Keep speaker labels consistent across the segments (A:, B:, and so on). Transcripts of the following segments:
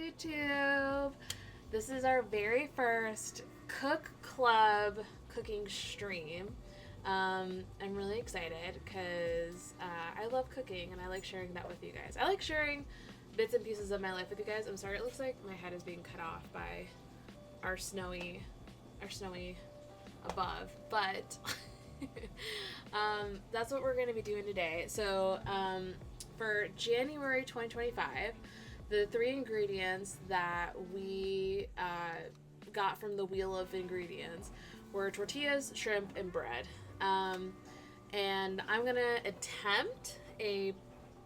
A: YouTube. This is our very first Cook Club cooking stream. I'm really excited because I love cooking and I like sharing that with you guys. I like sharing bits and pieces of my life with you guys. I'm sorry, it looks like my head is being cut off by our snowy above, but that's what we're going to be doing today. So for January 2025, the 3 ingredients that we got from the wheel of ingredients were tortillas, shrimp, and bread. And I'm going to attempt a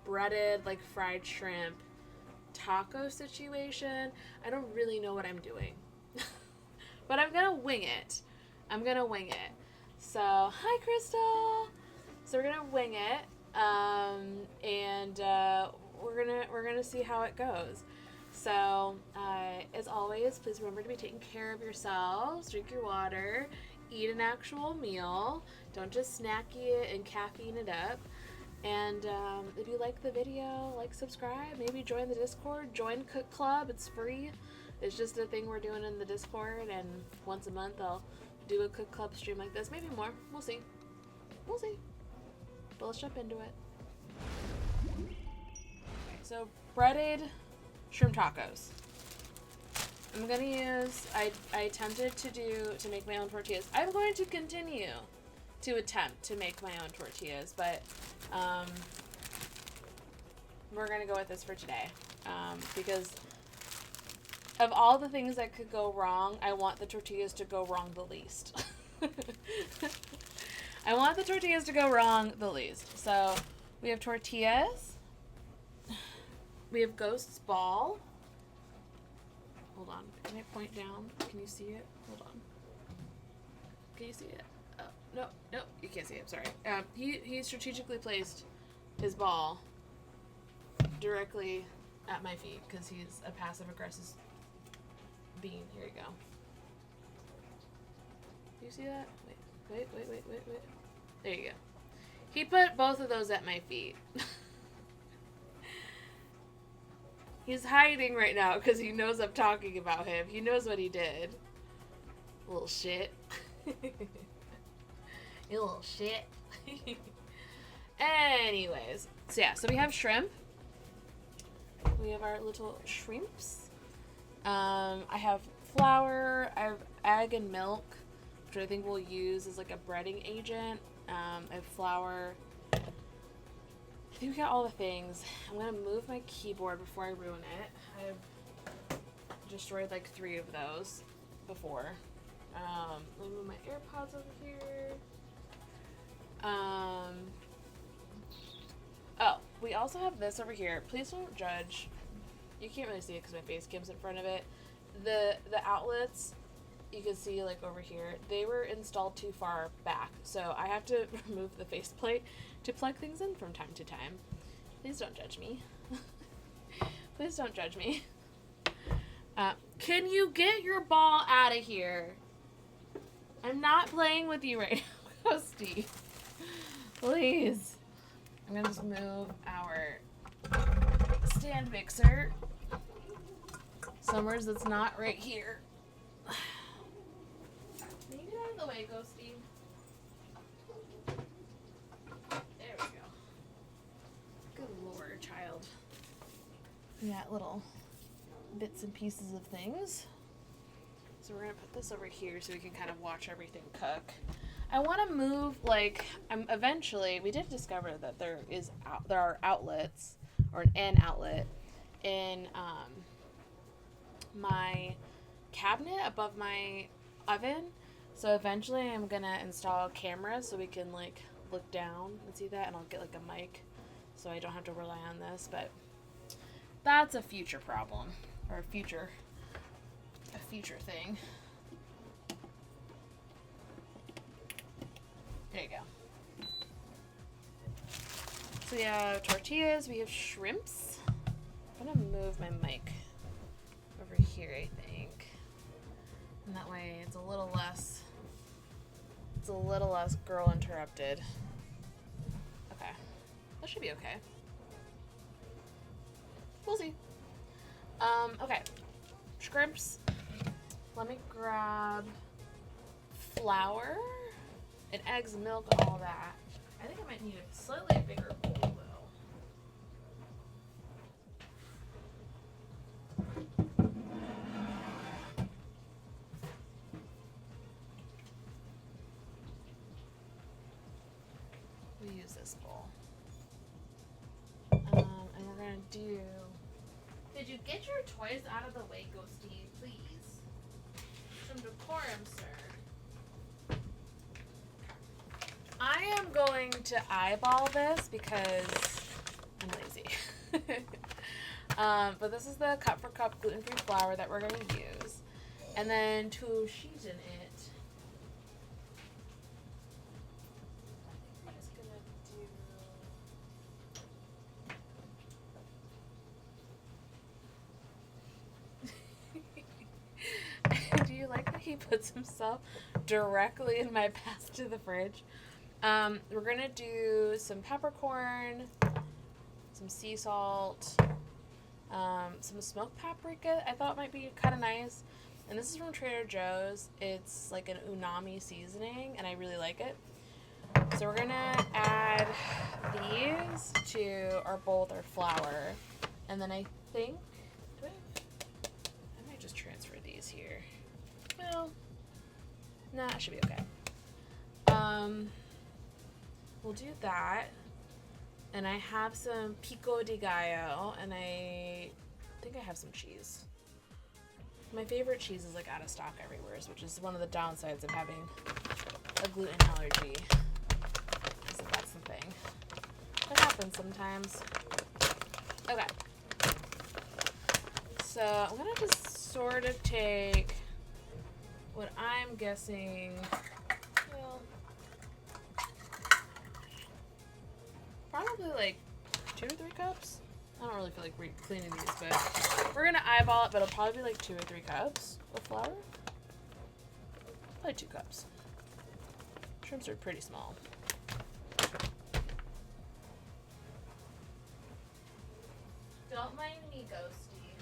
A: breaded, like, fried shrimp taco situation. I don't really know what I'm doing. But I'm going to wing it. So, hi, Crystal. So we're going to wing it. And we're gonna see how it goes. So, as always, please remember to be taking care of yourselves. Drink your water. Eat an actual meal. Don't just snacky it and caffeine it up. And if you like the video, like, subscribe. Maybe join the Discord. Join Cook Club. It's free. It's just a thing we're doing in the Discord. And once a month, I'll do a Cook Club stream like this. Maybe more. We'll see. But let's jump into it. So, breaded shrimp tacos. I'm gonna use, I attempted to make my own tortillas. I'm going to continue to attempt to make my own tortillas, but we're gonna go with this for today. Because of all the things that could go wrong, I want the tortillas to go wrong the least. I want the tortillas to go wrong the least. So, we have tortillas. We have Ghost's ball. Hold on. Can I point down? Can you see it? Hold on. Can you see it? Oh, no, you can't see it. Sorry. He strategically placed his ball directly at my feet because he's a passive-aggressive being. Here you go. Do you see that? Wait. There you go. He put both of those at my feet. He's hiding right now because he knows I'm talking about him. He knows what he did. Little shit. You little shit. Anyways. So we have shrimp. We have our little shrimps. I have flour. I have egg and milk, which I think we'll use as like a breading agent. I have flour. I think we got all the things. I'm going to move my keyboard before I ruin it. I've destroyed like 3 of those before. Let me move my AirPods over here. Oh, we also have this over here. Please don't judge. You can't really see it because my face cam's in front of it. The outlets, you can see like over here, they were installed too far back. So I have to remove the faceplate to plug things in from time to time. Please don't judge me. Please don't judge me. Can you get your ball out of here? I'm not playing with you right now, Ghosty. Please. I'm gonna just move our stand mixer somewhere that's not right here. Can you get out of the way, Ghosty? There we go. Good lord, child. We got little bits and pieces of things. So we're going to put this over here so we can kind of watch everything cook. I want to move, like, eventually, we did discover that there are outlets, or an outlet, in my cabinet above my oven. So eventually I'm going to install cameras so we can, like, look down and see that, and I'll get, like, a mic so I don't have to rely on this, but that's a future problem, or a future thing. There you go. So we have tortillas, we have shrimps. I'm gonna move my mic over here, I think. And that way it's a little less girl interrupted. Okay. That should be okay. We'll see. Okay. Shrimps. Let me grab flour and eggs and milk and all that. I think I might need a slightly bigger bowl though. We use this bowl. And we're gonna do. Did you get your toys out of the way, Ghosty? Please. Some decorum, sir. I am going to eyeball this because I'm lazy. But this is the cup for cup gluten-free flour that we're going to use. And then to season it, I think we're just going to do... Do you like that he puts himself directly in my path to the fridge? We're going to do some peppercorn, some sea salt, some smoked paprika I thought might be kind of nice. And this is from Trader Joe's. It's like an umami seasoning, and I really like it. So we're going to add these to our bowl with our flour. And then I think, I might just transfer these here. Well, nah, it should be okay. We'll do that. And I have some pico de gallo, and I think I have some cheese. My favorite cheese is like out of stock everywhere, which is one of the downsides of having a gluten allergy. So that's the thing. That happens sometimes. Okay. So I'm gonna just sort of take what I'm guessing, well, probably like 2 or 3 cups. I don't really feel like cleaning these, but we're gonna eyeball it, but it'll probably be like 2 or 3 cups of flour. Probably 2 cups. Shrimps are pretty small. Don't mind me, Ghosty.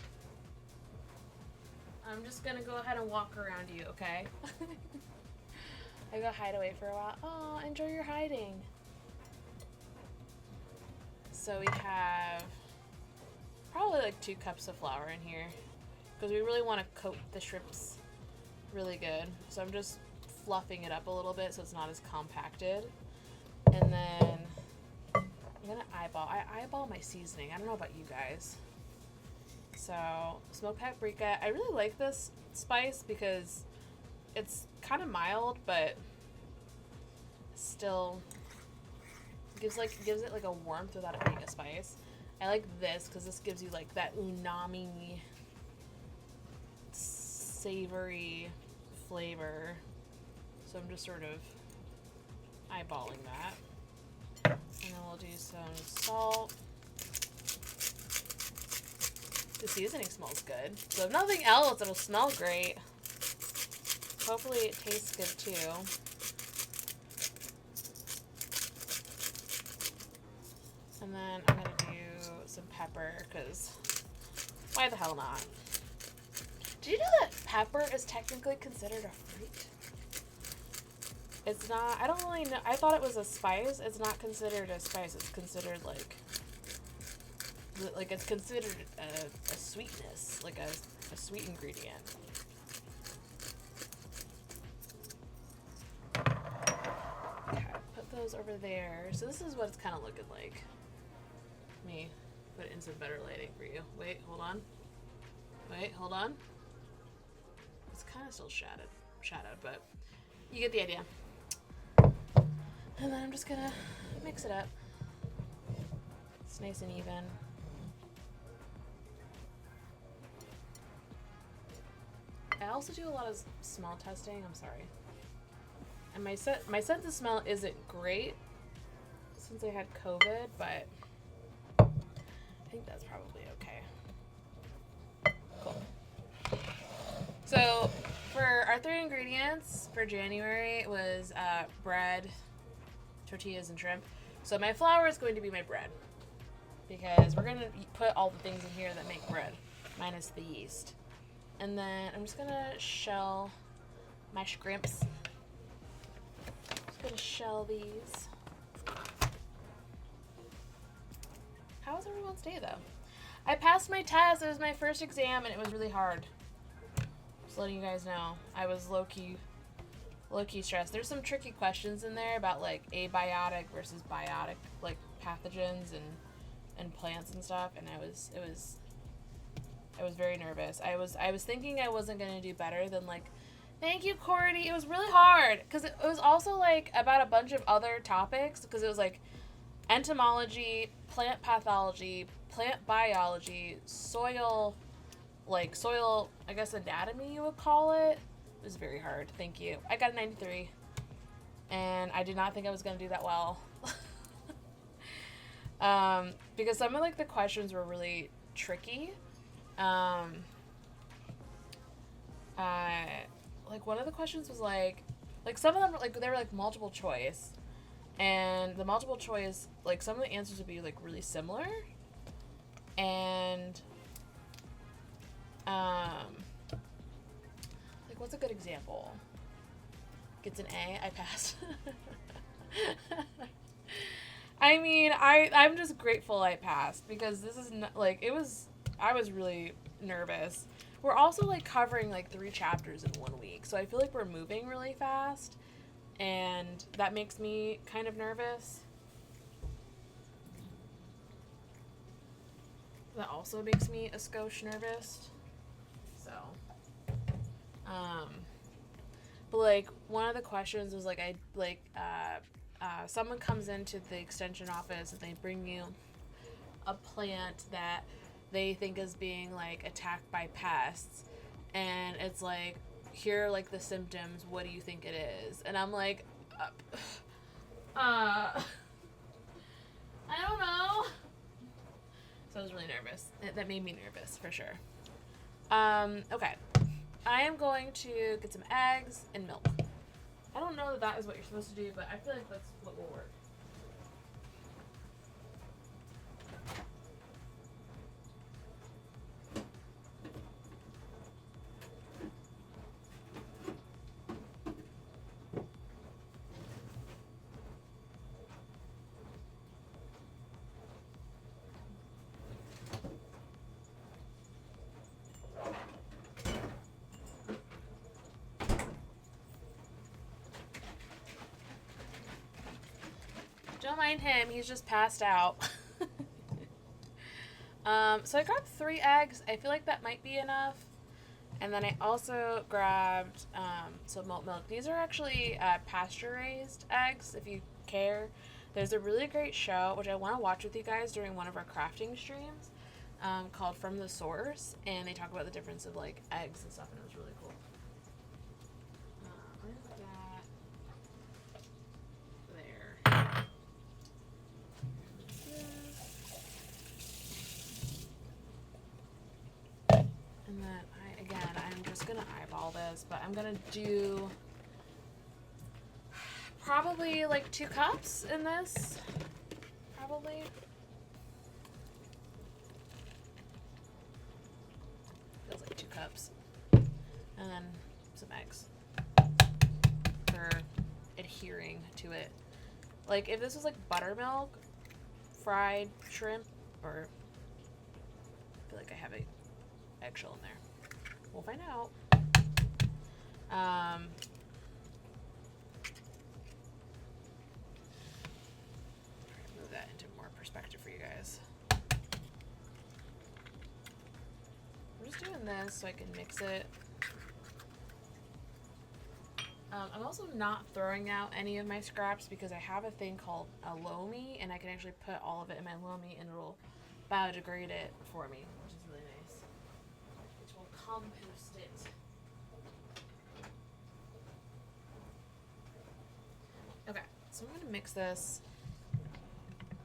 A: I'm just gonna go ahead and walk around you, okay? I go hide away for a while. Oh, enjoy your hiding. So we have probably like 2 cups of flour in here because we really want to coat the shrimps really good. So I'm just fluffing it up a little bit so it's not as compacted. And then I'm gonna eyeball. I eyeball my seasoning. I don't know about you guys. So smoked paprika. I really like this spice because it's kind of mild, but still gives it like a warmth without it being a spice. I like this because this gives you like that umami, savory flavor. So I'm just sort of eyeballing that. And then we'll do some salt. The seasoning smells good. So if nothing else, it'll smell great. Hopefully it tastes good too. And then I'm going to do some pepper, because why the hell not? Did you know that pepper is technically considered a fruit? It's not, I don't really know, I thought it was a spice. It's not considered a spice, it's considered like it's considered a sweetness, like a sweet ingredient. Okay, put those over there. So this is what it's kind of looking like. Let me put it in some better lighting for you. Wait, hold on. Wait, hold on. It's kind of still shadowed, but you get the idea. And then I'm just gonna mix it up. It's nice and even. I also do a lot of smell testing. I'm sorry. And my sense of smell isn't great since I had COVID, but I think that's probably okay. Cool. So for our 3 ingredients for January was bread, tortillas, and shrimp. So my flour is going to be my bread because we're going to put all the things in here that make bread. minus the yeast. And then I'm just gonna shell my shrimps. Just gonna shell these. How was everyone's day though? I passed my test. It was my first exam and it was really hard. Just letting you guys know. I was low-key stressed. There's some tricky questions in there about like abiotic versus biotic like pathogens and plants and stuff, and I was very nervous. I was thinking I wasn't gonna do better than like, thank you, Cordy. It was really hard because it was also like about a bunch of other topics because it was like entomology, plant pathology, plant biology, soil, I guess anatomy you would call it. It was very hard. Thank you. I got a 93, and I did not think I was gonna do that well. Because some of like the questions were really tricky. Like one of the questions was like some of them were like, they were like multiple choice, and the multiple choice, like some of the answers would be like really similar, and like what's a good example? Gets an A, I passed. I mean, I'm just grateful I passed because this is not, like, I was really nervous. We're also, like, covering, like, 3 chapters in 1 week, so I feel like we're moving really fast, and that makes me kind of nervous. That also makes me a skosh nervous. So, but, like, one of the questions was, like, someone comes into the extension office and they bring you a plant that they think is being like attacked by pests, and it's like, here are like the symptoms, what do you think it is? And I'm like, I don't know. So I was really nervous. That made me nervous for sure. Okay, I am going to get some eggs and milk. I don't know that is what you're supposed to do, but I feel like that's what will work. Don't mind him, he's just passed out. So I grabbed 3 eggs. I feel like that might be enough. And then I also grabbed some malt milk. These are actually pasture-raised eggs, if you care. There's a really great show, which I want to watch with you guys during one of our crafting streams, called From the Source. And they talk about the difference of, like, eggs and stuff, and it was really cool. Where's that? There. And then I'm just gonna eyeball this, but I'm gonna do probably like 2 cups in this. Probably. Feels like 2 cups. And then some eggs for adhering to it. Like if this was like buttermilk, fried shrimp, or I feel like I have a eggshell in there. We'll find out. Move that into more perspective for you guys. I'm just doing this so I can mix it. I'm also not throwing out any of my scraps because I have a thing called a loamy, and I can actually put all of it in my loamy and it'll biodegrade it for me, which is really nice. Which will compost it. Okay, so I'm gonna mix this.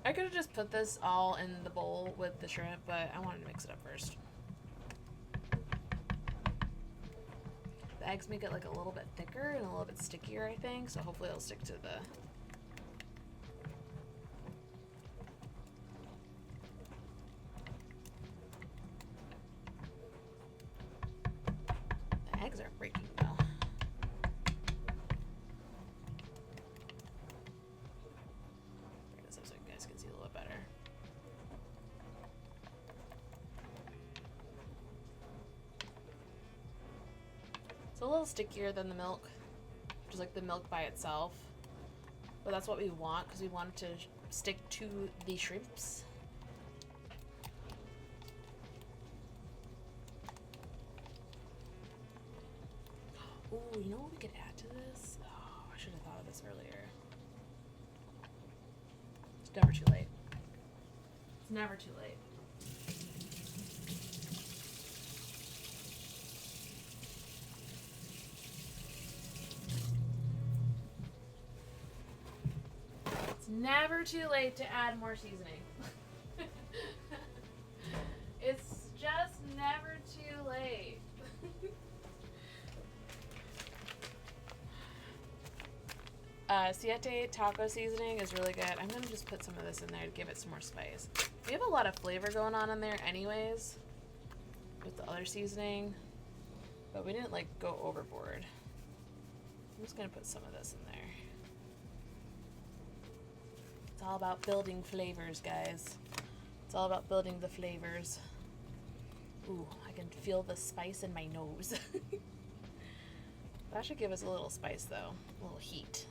A: I could have just put this all in the bowl with the shrimp, but I wanted to mix it up first. The eggs make it like a little bit thicker and a little bit stickier, I think, so hopefully it'll stick to the... legs are breaking though. Bring this up so you guys can see a little bit better. It's a little stickier than the milk, just like the milk by itself. But that's what we want because we want it to stick to the shrimps. Ooh, you know what we could add to this? Oh, I should have thought of this earlier. It's never too late. It's never too late. It's never too late to add more seasoning. It's just never too late. Siete taco seasoning is really good. I'm gonna just put some of this in there to give it some more spice. We have a lot of flavor going on in there anyways with the other seasoning, but we didn't like go overboard. I'm just gonna put some of this in there. It's all about building flavors, guys. It's all about building the flavors. Ooh, I can feel the spice in my nose. That should give us a little spice though, a little heat.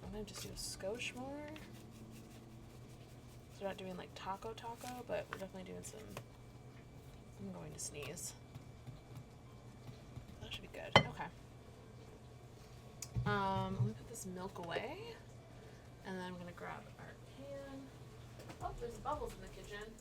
A: I'm gonna just do a skosh more. So we're not doing like taco, but we're definitely doing some. I'm going to sneeze. That should be good. Okay. Let me put this milk away, and then I'm gonna grab our pan. Oh, there's bubbles in the kitchen.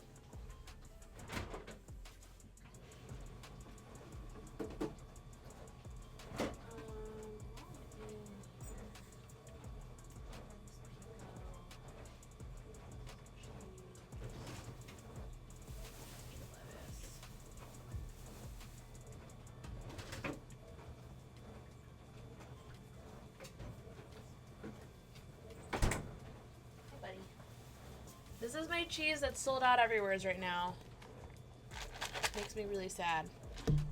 A: This is my cheese that's sold out everywhere right now. Makes me really sad.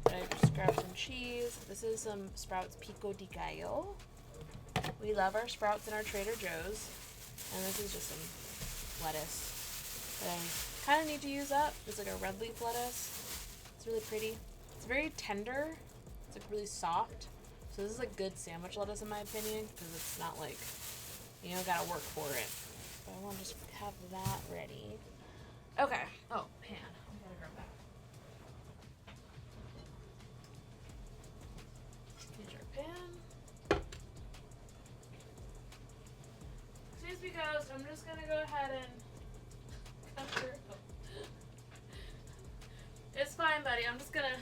A: But I just grabbed some cheese. This is some Sprouts Pico de Gallo. We love our Sprouts in our Trader Joe's. And this is just some lettuce that I kind of need to use up. It's like a red leaf lettuce. It's really pretty. It's very tender. It's like really soft. So this is like good sandwich lettuce in my opinion because it's not like, you know, gotta work for it. But I want to just have that ready. Okay. Oh, pan. I gotta grab that. Here's our pan. Excuse me, Ghost. I'm just gonna go ahead and cover. It's fine, buddy. I'm just gonna.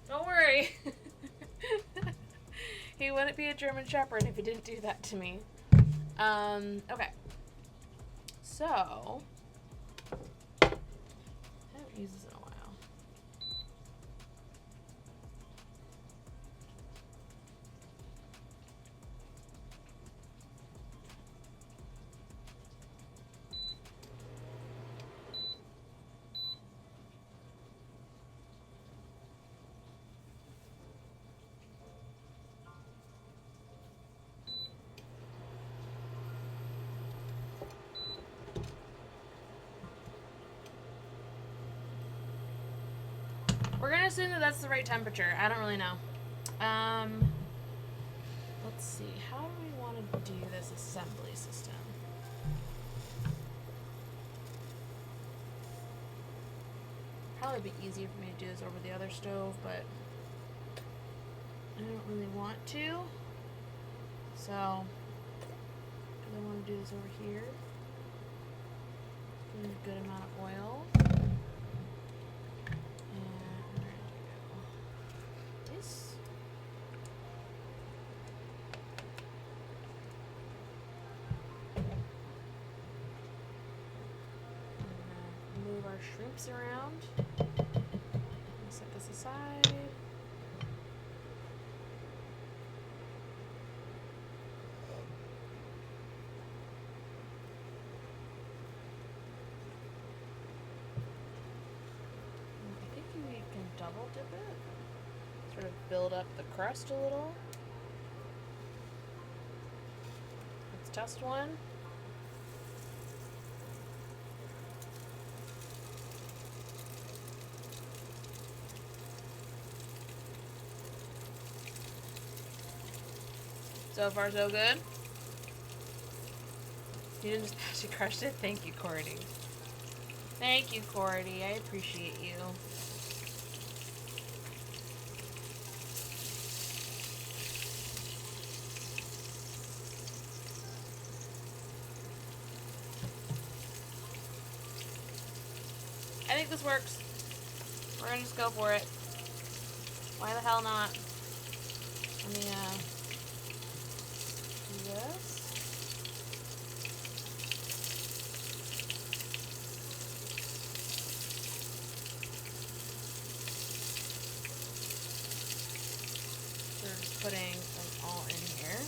A: Don't worry. He wouldn't be a German Shepherd if he didn't do that to me. Okay. So, I haven't used this in a while. We're gonna assume that that's the right temperature. I don't really know. Let's see. How do we want to do this assembly system? Probably be easier for me to do this over the other stove, but I don't really want to. So, I want to do this over here. Give it a good amount of oil. Shrimps around. Set this aside. I think you can double dip it. Sort of build up the crust a little. Let's test one. So far, so good. You didn't just actually crush it? Thank you, Cordy. Thank you, Cordy. I appreciate you. I think this works. We're gonna just go for it. Why the hell not? Let me, do this. We're just putting them all in here.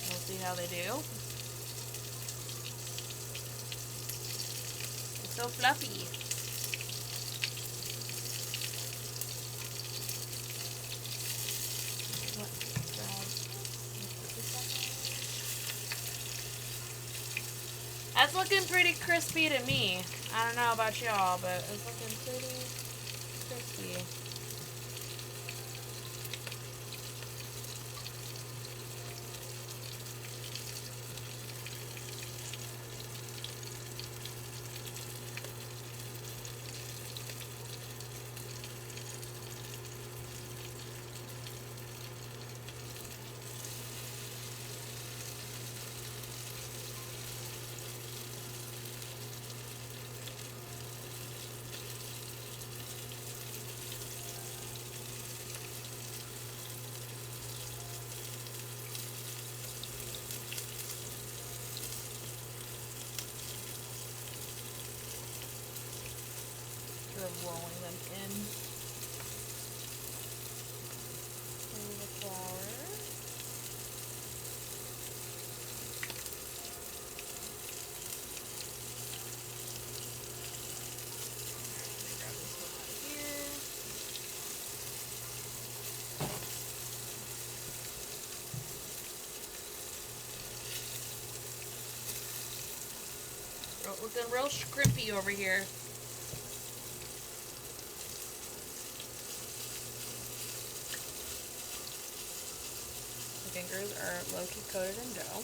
A: We'll see how they do. It's so fluffy. That's looking pretty crispy to me. I don't know about y'all, but it's looking pretty crispy. Sort of rolling them in the flour. Grab this one out of here. Looking real scrimpy over here. Fingers are low-key coated in dough.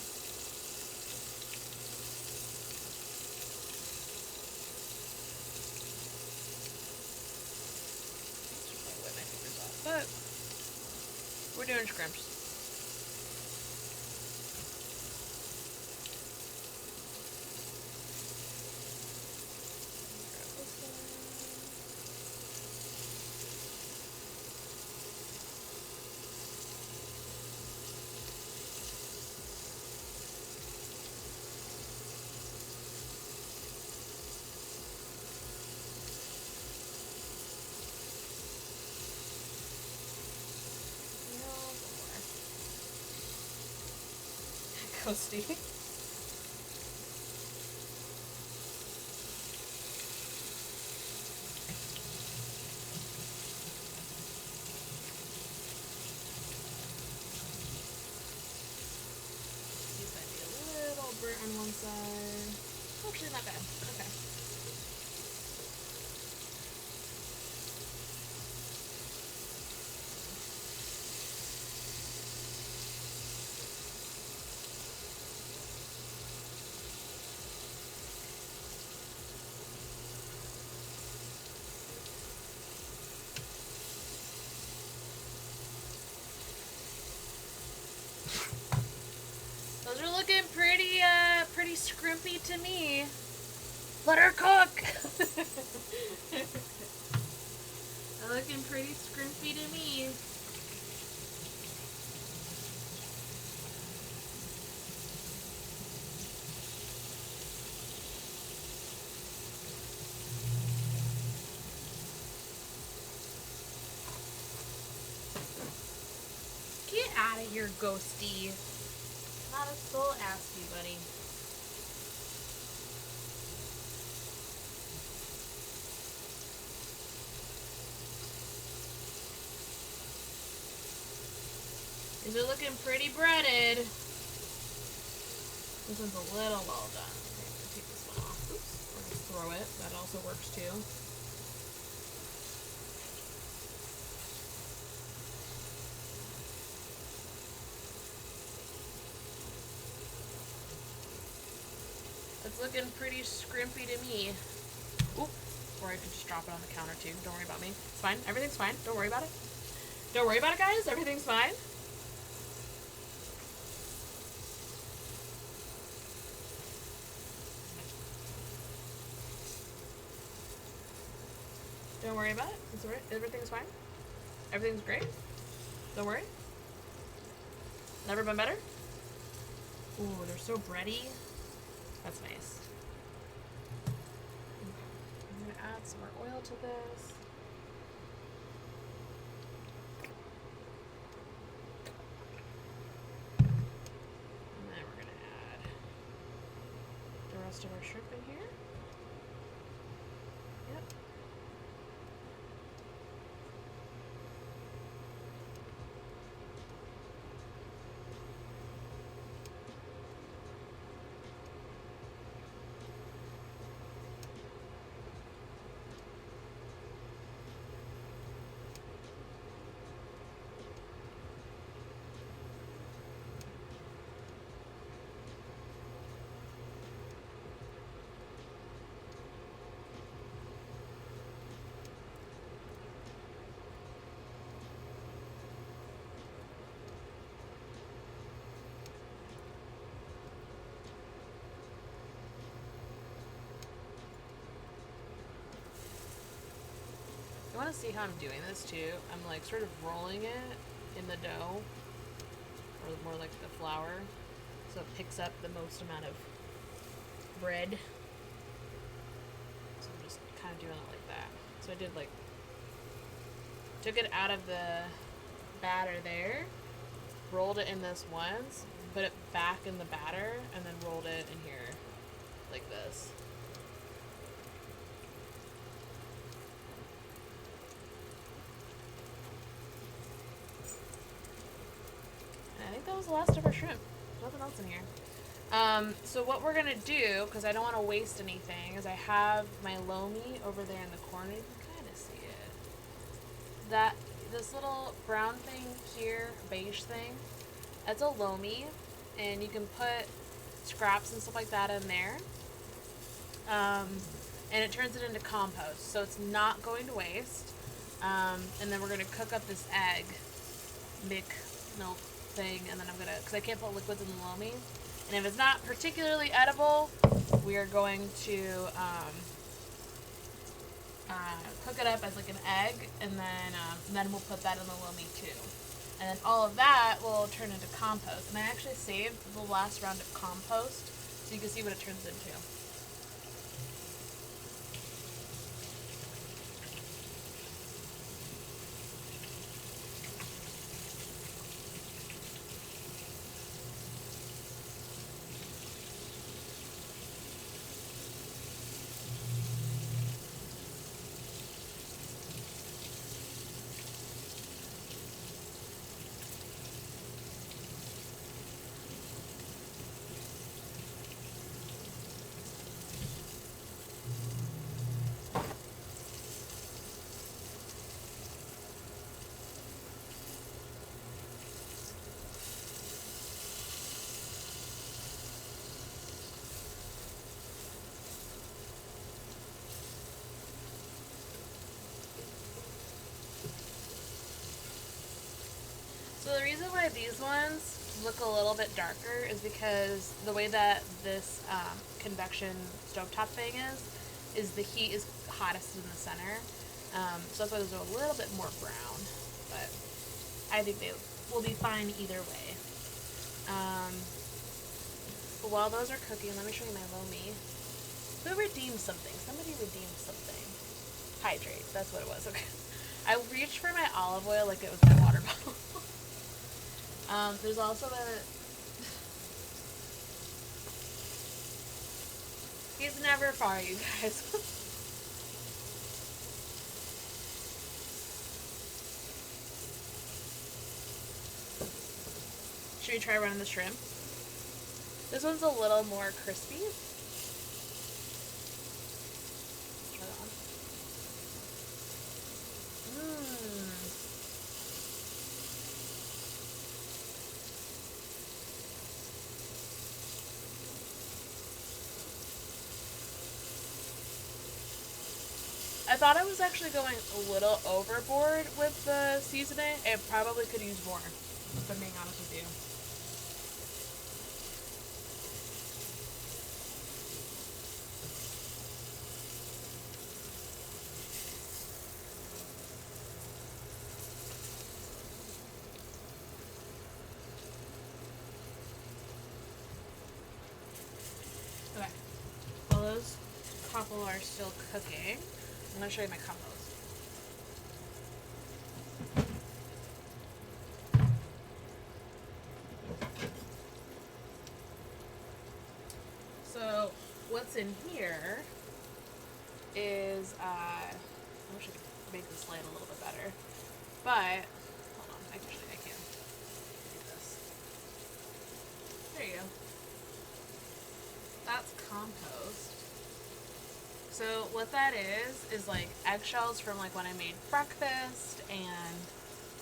A: Just wipe my fingers off, but we're doing scrimps. Ghosty. These might be a little burnt on one side. Actually, not bad. Okay. Those are looking pretty scrimpy to me. Let her cook! They're looking pretty scrimpy to me. Get out of here, Ghosty. Not a soul asked you, buddy. These are looking pretty breaded. This one's a little well done. Okay, I'm gonna take this one off. Oops. Or just throw it. That also works too. It's looking pretty scrimpy to me. Oop. Or I could just drop it on the counter too. Don't worry about me. It's fine. Everything's fine. Don't worry about it. Don't worry about it, guys. Everything's fine. Don't worry about it. It's alright. Everything's fine. Everything's great. Don't worry. Never been better. Ooh, they're so bready. That's nice. I'm gonna add some more oil to this. And then we're gonna add the rest of our shrimp in here. Yep. You want to see how I'm doing this too? I'm like sort of rolling it in the dough, or more like the flour, so it picks up the most amount of bread. So I'm just kind of doing it like that. So I did like, took it out of the batter there, rolled it in this once, put it back in the batter, and then rolled it in here like this. I think that was the last of our shrimp. Nothing else in here. So what we're gonna do, because I don't want to waste anything, is I have my lomi over there in the corner. You can kind of see it. This little brown thing here, beige thing, that's a lomi, and you can put scraps and stuff like that in there. And it turns it into compost, so it's not going to waste. And then we're gonna cook up this egg milk thing, and then I'm gonna, because I can't put liquids in the lomi, and if it's not particularly edible, we are going to cook it up as like an egg, and then we'll put that in the lomi too, and then all of that will turn into compost. And I actually saved the last round of compost so you can see what it turns into. So the reason why these ones look a little bit darker is because the way that this convection stovetop thing is the heat is hottest in the center. So that's why those are a little bit more brown. But I think they will be fine either way. But while those are cooking, let me show you my lomi. Who redeemed something? Somebody redeemed something. Hydrate. That's what it was. Okay. I reached for my olive oil like it was my water bottle. There's also he's never far, you guys. Should we try running the shrimp? This one's a little more crispy. Try that one. I thought I was actually going a little overboard with the seasoning. It probably could use more, if I'm being honest with you. Okay. While those couple are still cooking, I'm going to show you my compost. So, what's in here is, I wish I could make this light a little bit better, but, hold on, actually I can do this. There you go. That's compost. So what that is like eggshells from like when I made breakfast, and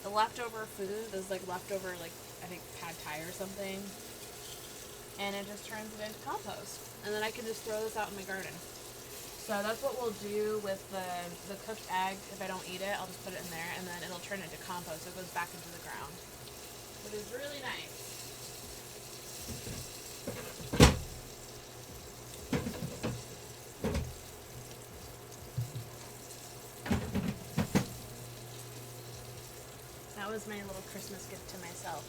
A: the leftover food is like leftover, like I think pad thai or something, and it just turns it into compost, and then I can just throw this out in my garden. So that's what we'll do with the cooked egg. If I don't eat it, I'll just put it in there, and then it'll turn into compost. So it goes back into the ground, which is really nice. That was my little Christmas gift to myself.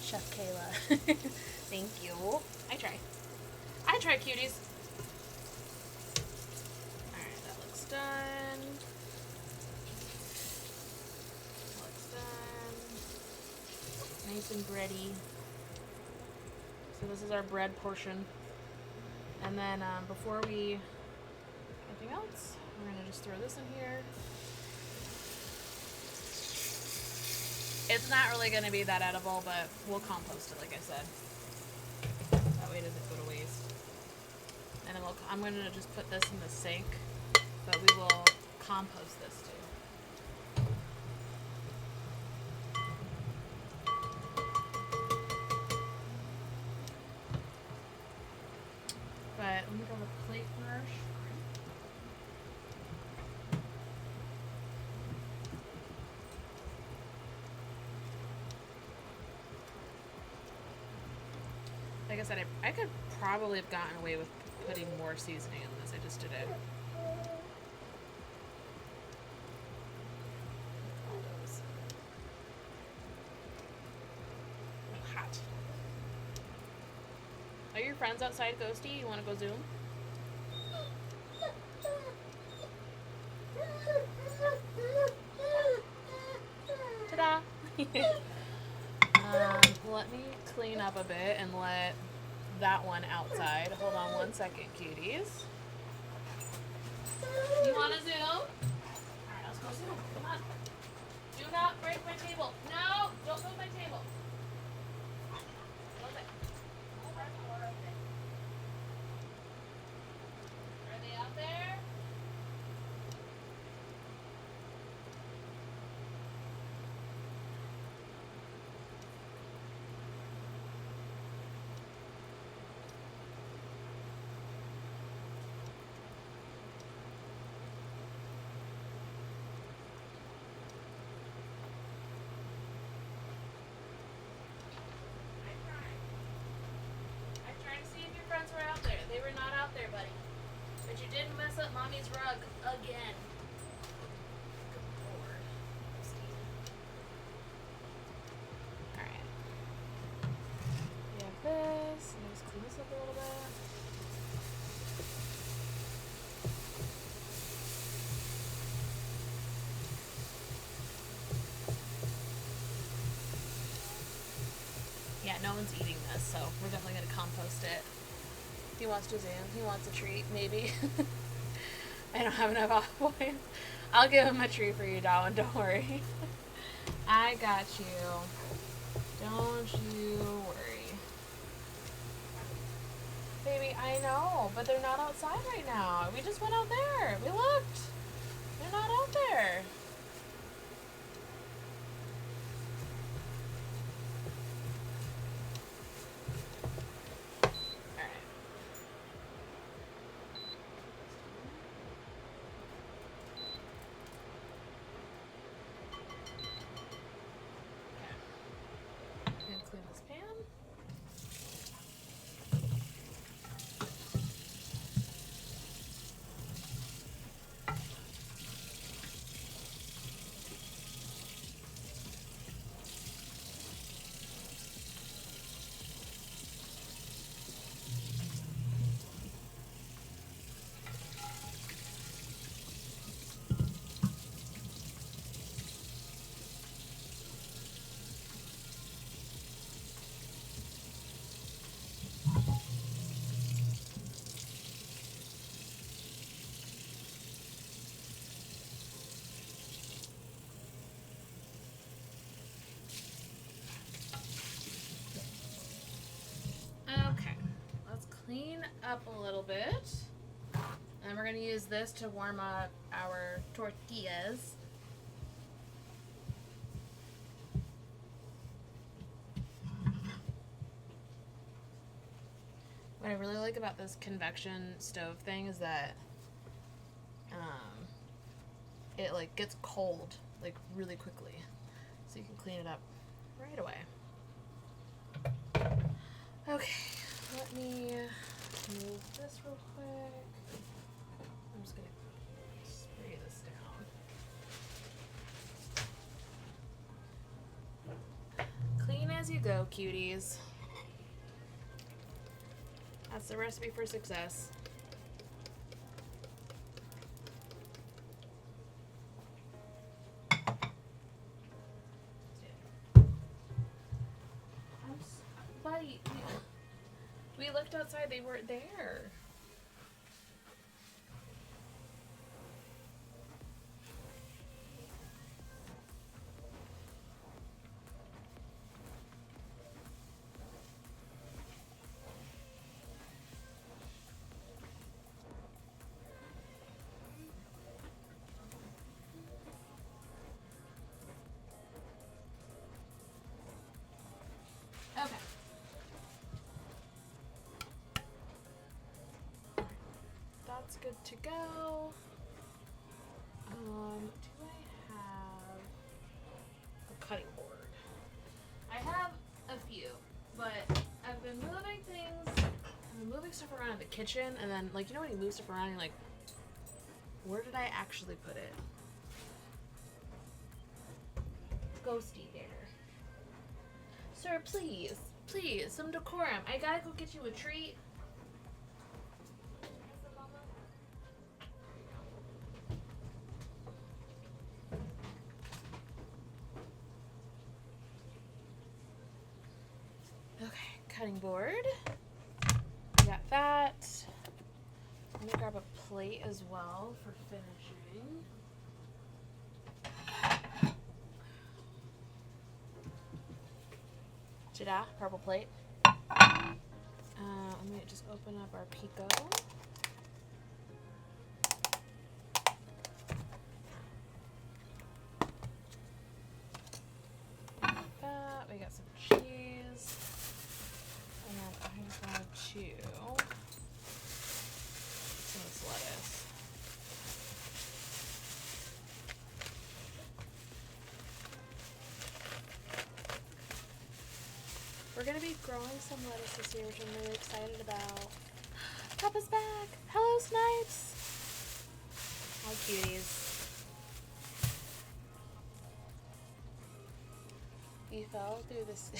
A: Chef Kayla. Thank you. I try, cuties. Alright, that looks done. Nice and bready. So this is our bread portion. And then before we, anything else, we're going to just throw this in here. It's not really going to be that edible, but we'll compost it, like I said. That way it doesn't go to waste. And I'm going to just put this in the sink, but we will compost this too. But let me grab a plate first. Like I said, I could probably have gotten away with putting more seasoning in this. I just did it. Hot. Are your friends outside, Ghosty? You want to go Zoom? Ta-da! Let me clean up a bit and let that one outside. Hold on one second, cuties. You want to Zoom? Alright, let's go Zoom. Come on. Do not break my table. No! Don't move my table. Close it. Don't break the door open. Are they out there? Were out there. They were not out there, buddy. But you didn't mess up mommy's rug again. Good lord. Alright. We have this. Let me just clean this up a little bit. Yeah, no one's eating this, so we're definitely going to compost it. He wants to Zoom. He wants a treat, maybe. I don't have enough off points. I'll give him a treat for you, Darwin. Don't worry. I got you. Don't you worry. Baby, I know, but they're not outside right now. We just went out there. We looked. They're not out there. Clean this pan. Okay, let's clean up a little bit. And we're going to use this to warm up our tortillas. What I really like about this convection stove thing is that it like gets cold like really quickly, so you can clean it up right away. Okay, let me move this real quick. I'm just gonna spray this down. Clean as you go, cuties. That's the recipe for success. Buddy, we looked outside, they weren't there. Okay. That's good to go. Do I have a cutting board? I have a few, but I've been moving things. I've been moving stuff around in the kitchen, and then, like, you know when you move stuff around, you're like, where did I actually put it? Ghosty there. Sir, please, please, some decorum. I gotta go get you a treat. Okay, cutting board. We got that. I'm gonna grab a plate as well for finishing. Ta-da, purple plate. I'm gonna just open up our pico. That, we got some cheese. And then I'm going to some of this lettuce. We're going to be growing some lettuce this year, which I'm really excited about. Papa's back! Hello, Snipes! Hi, cuties. He fell through this...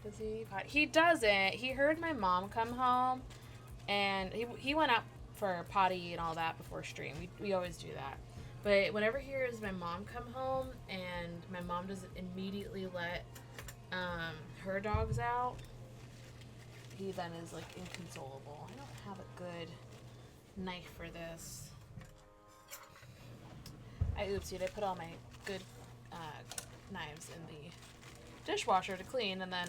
A: Does he potty? He doesn't. He heard my mom come home, and he went up for potty and all that before stream. We always do that. But whenever he hears my mom come home, and my mom doesn't immediately let her dogs out, he then is like inconsolable. I don't have a good knife for this. I oopsied. I put all my good knives in the dishwasher to clean, and then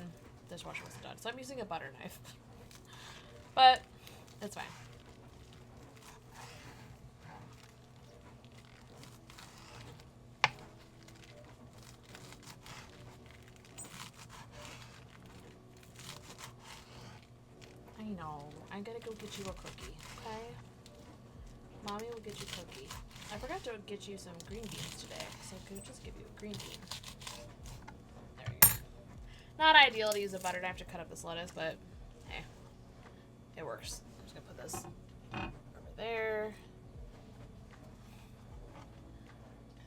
A: the dishwasher was done. So I'm using a butter knife. But it's fine. I know. I'm gonna go get you a cookie, okay? Mommy will get you a cookie. I forgot to get you some green beans today, so I could just give you a green bean. There we go. Not ideal to use a butter knife to cut up this lettuce, but hey, it works. I'm just gonna put this over there.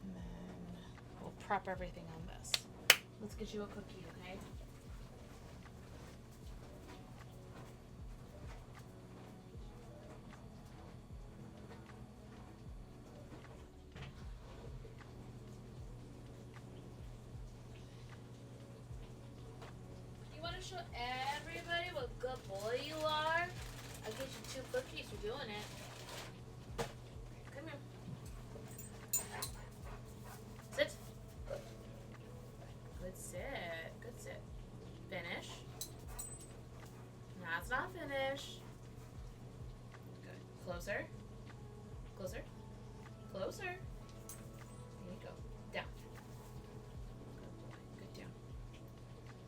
A: And then we'll prep everything on this. Let's get you a cookie, okay? Show everybody what good boy you are. I'll get you 2 cookies for doing it. Come here. Sit. Good sit. Good sit. Finish. That's not finished. Good. Closer. Closer. Closer. There you go. Down. Good boy. Good down.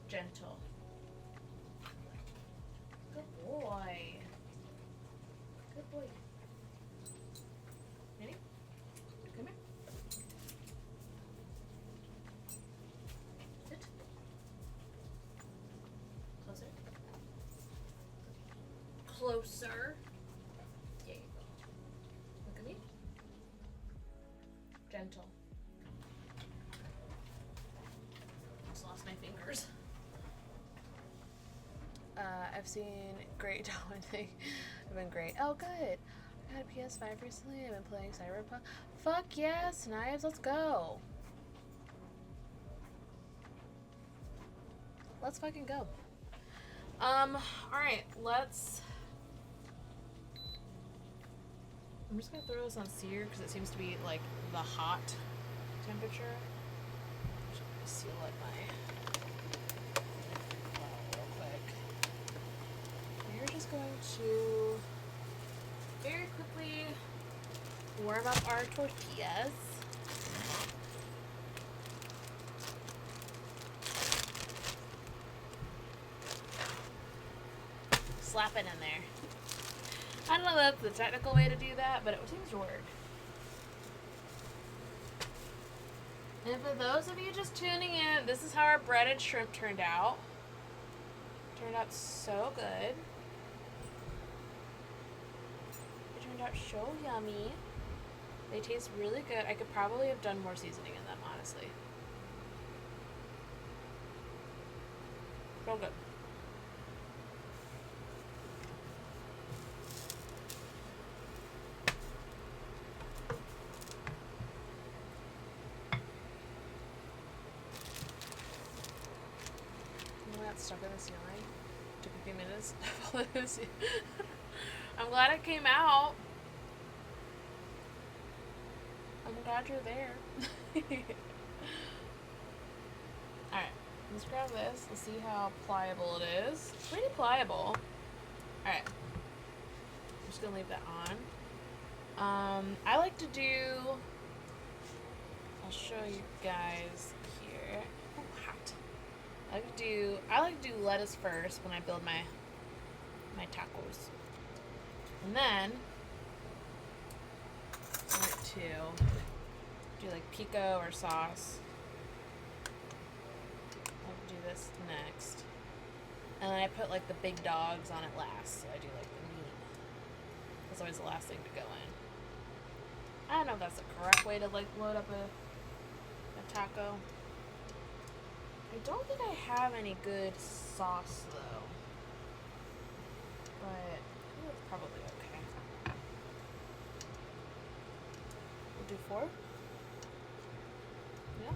A: Gentle. Boy. Good boy. Ready? Come here. Sit. Closer. Closer. There you go. Look at me. Gentle. Just lost my fingers. I've seen great documenting. I've been great. Oh, good. I got a PS5 recently. I've been playing Cyberpunk. Fuck yes, Knives. Let's go. Let's fucking go. Alright, let's... I'm just gonna throw this on sear because it seems to be like the hot temperature. I'm just gonna seal up my... going to very quickly warm up our tortillas. Slap it in there. I don't know if that's the technical way to do that, but it seems to work. And for those of you just tuning in, this is how our breaded shrimp turned out. Turned out so good. Out so yummy. They taste really good. I could probably have done more seasoning in them, honestly. So good. You know that stuck in the ceiling? Took a few minutes to follow this. I'm glad it came out. I'm glad you're there. Alright, let's grab this. Let's see how pliable it is. It's pretty pliable. Alright. I'm just gonna leave that on. I like to do... I'll show you guys here. Oh, hot. I like to do lettuce first when I build my tacos. And then I like to do like pico or sauce. I'll do this next. And then I put like the big dogs on it last. So I do like the meat. That's always the last thing to go in. I don't know if that's the correct way to like load up a taco. I don't think I have any good sauce though. But I think it's probably okay. We'll do 4. Yeah.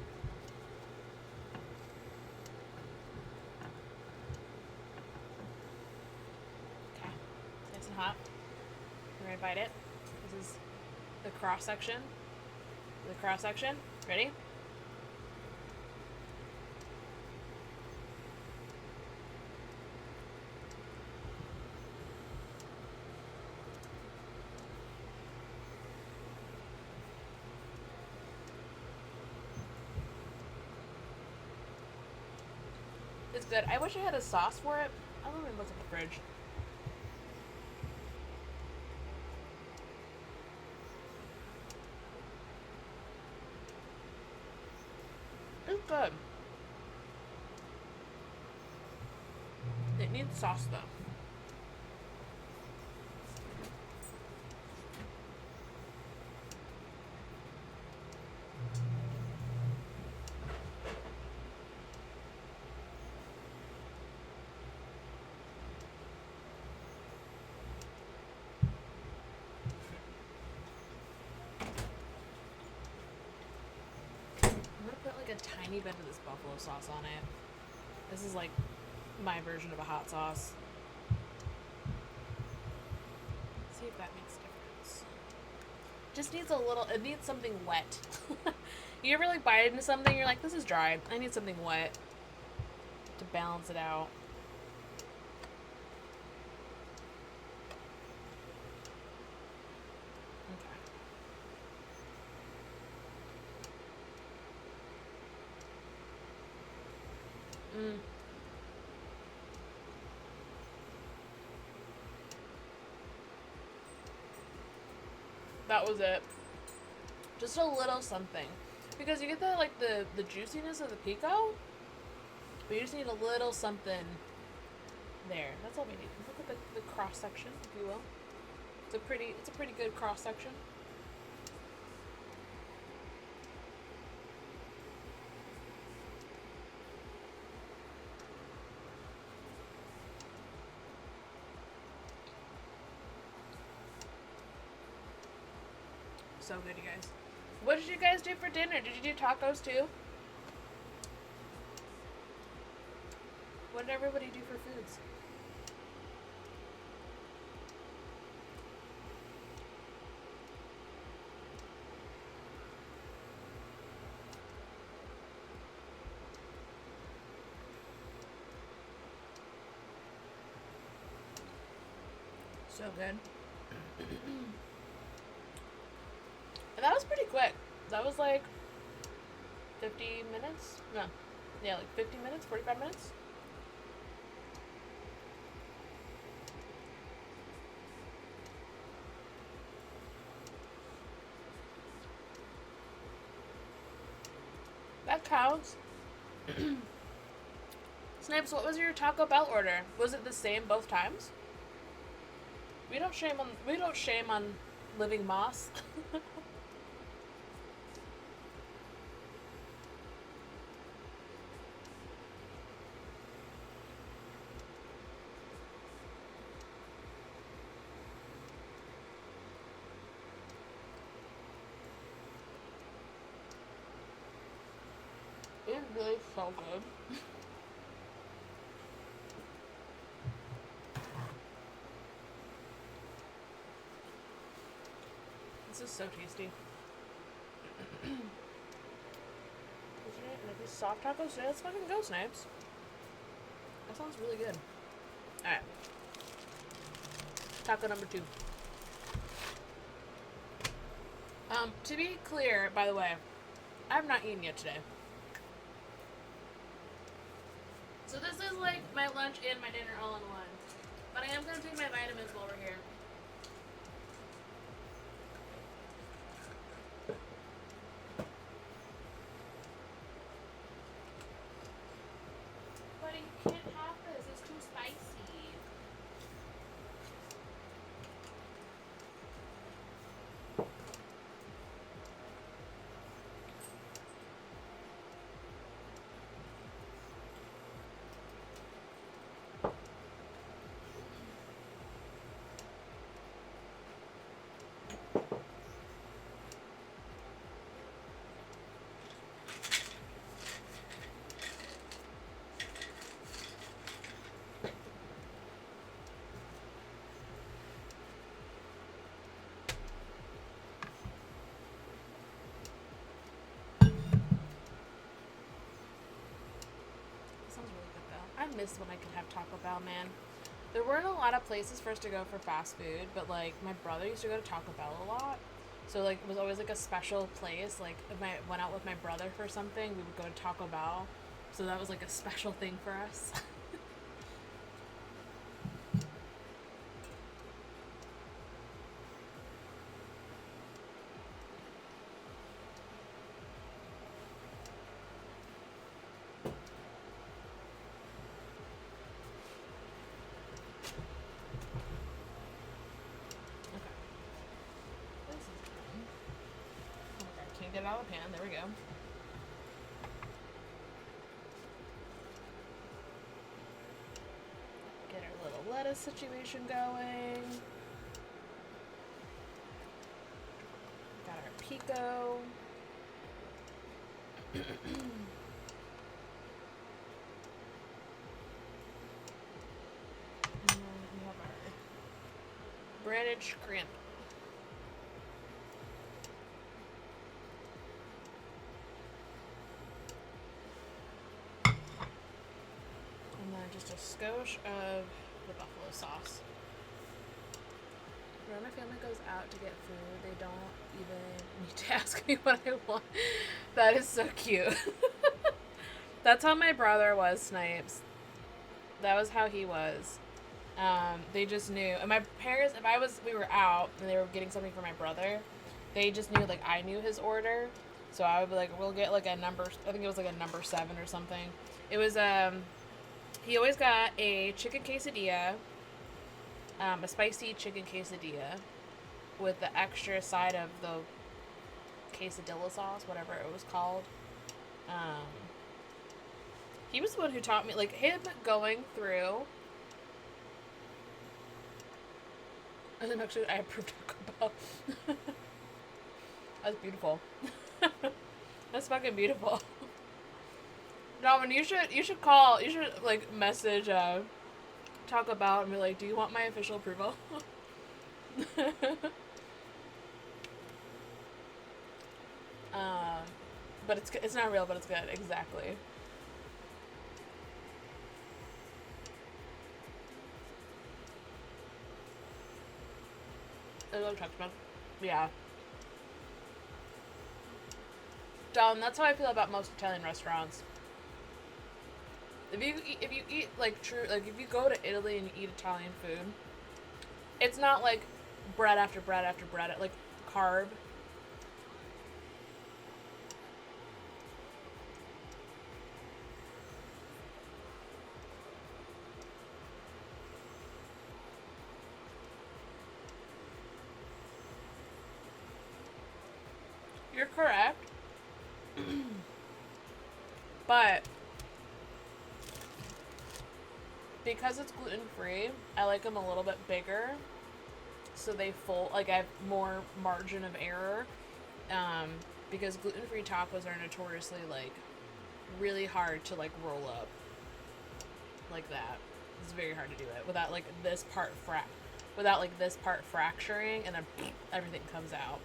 A: Okay. It's nice and hot. We're gonna bite it. This is the cross section. The cross section. Ready? is good. I wish I had a sauce for it. I don't even look at the fridge. It's good. It needs sauce though. I'm gonna put like a tiny bit of this buffalo sauce on it. This is like my version of a hot sauce. See if that makes a difference. Just needs a little, it needs something wet. You ever like bite into something, you're like, this is dry. I need something wet to balance it out. Okay. That was it. Just a little something. Because you get the like the juiciness of the pico, but you just need a little something there. That's all we need. Look at the cross section, if you will. It's a pretty good cross section. So good, you guys. What did you guys do for dinner? Did you do tacos too? What did everybody do for foods? So good. And that was pretty quick. That was like 50 minutes? No. Yeah, like 50 minutes, 45 minutes. That counts. Snipes, what was your Taco Bell order? Was it the same both times? We don't shame on living moss. It's really so good. This is so tasty. Isn't it? Like these soft tacos today. Let's fucking go, Snipes. That sounds really good. Alright. Taco number 2. To be clear, by the way, I have not eaten yet today. So this is like my lunch and my dinner all in one. But I am going to take my vitamins while we're here. Buddy, you can't have this. It's too spicy. I miss when I could have Taco Bell, man. There weren't a lot of places for us to go for fast food, but like my brother used to go to Taco Bell a lot. So like it was always like a special place. Like if I went out with my brother for something, we would go to Taco Bell. So that was like a special thing for us. Get it out of the pan. There we go. Get our little lettuce situation going. Got our pico. And then we have our breaded shrimp. Just a skosh of the buffalo sauce. When my family goes out to get food, they don't even need to ask me what I want. That is so cute. That's how my brother was, Snipes. That was how he was. They just knew. And my parents, we were out and they were getting something for my brother, they just knew, like, I knew his order. So I would be like, we'll get like a number, I think it was like a number 7 or something. It was, he always got a chicken quesadilla, a spicy chicken quesadilla, with the extra side of the quesadilla sauce, whatever it was called. He was the one who taught me, like, him going through. And then actually, I approved Taco Bell. That's beautiful. That's fucking beautiful. Norman, you should like message Taco Bell and be like, do you want my official approval? But it's not real, but it's good. Exactly. I love Taco Bell. Yeah. Don, that's how I feel about most Italian restaurants. If you eat like if you go to Italy and you eat Italian food, it's not like bread after bread after bread, like carb. You're correct. But because it's gluten-free, I like them a little bit bigger, so they fold, like, I have more margin of error, because gluten-free tacos are notoriously, like, really hard to, like, roll up like that. It's very hard to do it without, like, this part fracturing, and then everything comes out.